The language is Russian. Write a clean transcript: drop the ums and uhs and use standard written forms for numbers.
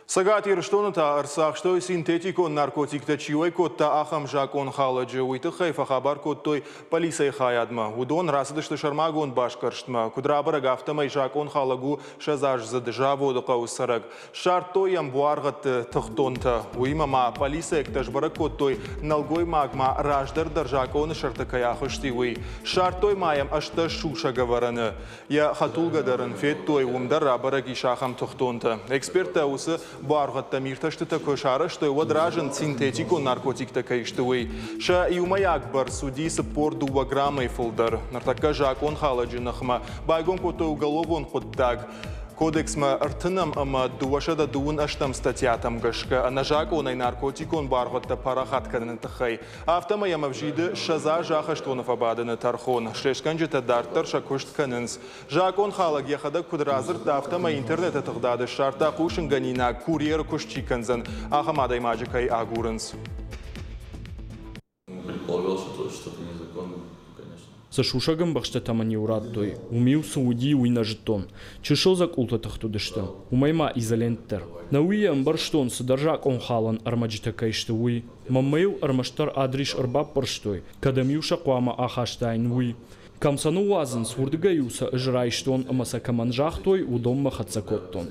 Сагат ирштоната арсахштой синтетико наркотикта чиойкотта ахам жакон халаджи уйты хайфа хабар коттой полисай хаядма. Удон расадышты шармагон башкарштма. Кудрабара гафтамай жакон халагу шазаж заджаводу каусарак. Шартой ямбуаргат тахтонта. Уимама полисай ктажбара коттой налгой магма раждар жакон шартакаяхышти уй. Шартой маям ашта шуша говораны. Я хатулгадаран феттой умдар рабараги шахам тахтонта. Эксперта усы Баргатта мирташтыта кошара, что его дражен синтетику наркотик-то кайштуй. Ша и умаяк бар суди сапор 2 грамма фолдар. Нартака жакон халаджинахма. Байгон кото уголовон хоттаг. Кодекс ма артынам ама дуашада дуун аштам статьятам гашка. А на жакон и наркотикон баргатта парахат карнатахай. Автома ямавжиды шаза жаха штонов абаданы тархон. Шешканжита дартар шакушт канынс. Жакон халаг яхада кудразыр да автома интернета тагдады шарта кушинганина курьер кушчиканзан. Ахамадай маджикай агурынс. Предполагал, что что-то незаконно. Să шушагам бахштата маниурат той. Умил сауди уйна жетон. Чешо за култа тахтудышта. Умайма изолентер. На уия амбарштон содержак он халан армаджита кайшта уй. Маммейл армаштар адриш арбаб парштой. Кадамил шаквама ахаштайн уй. Камсану уазан свурдгаюса жрайштон амасакаманжах той удом махацакоттон.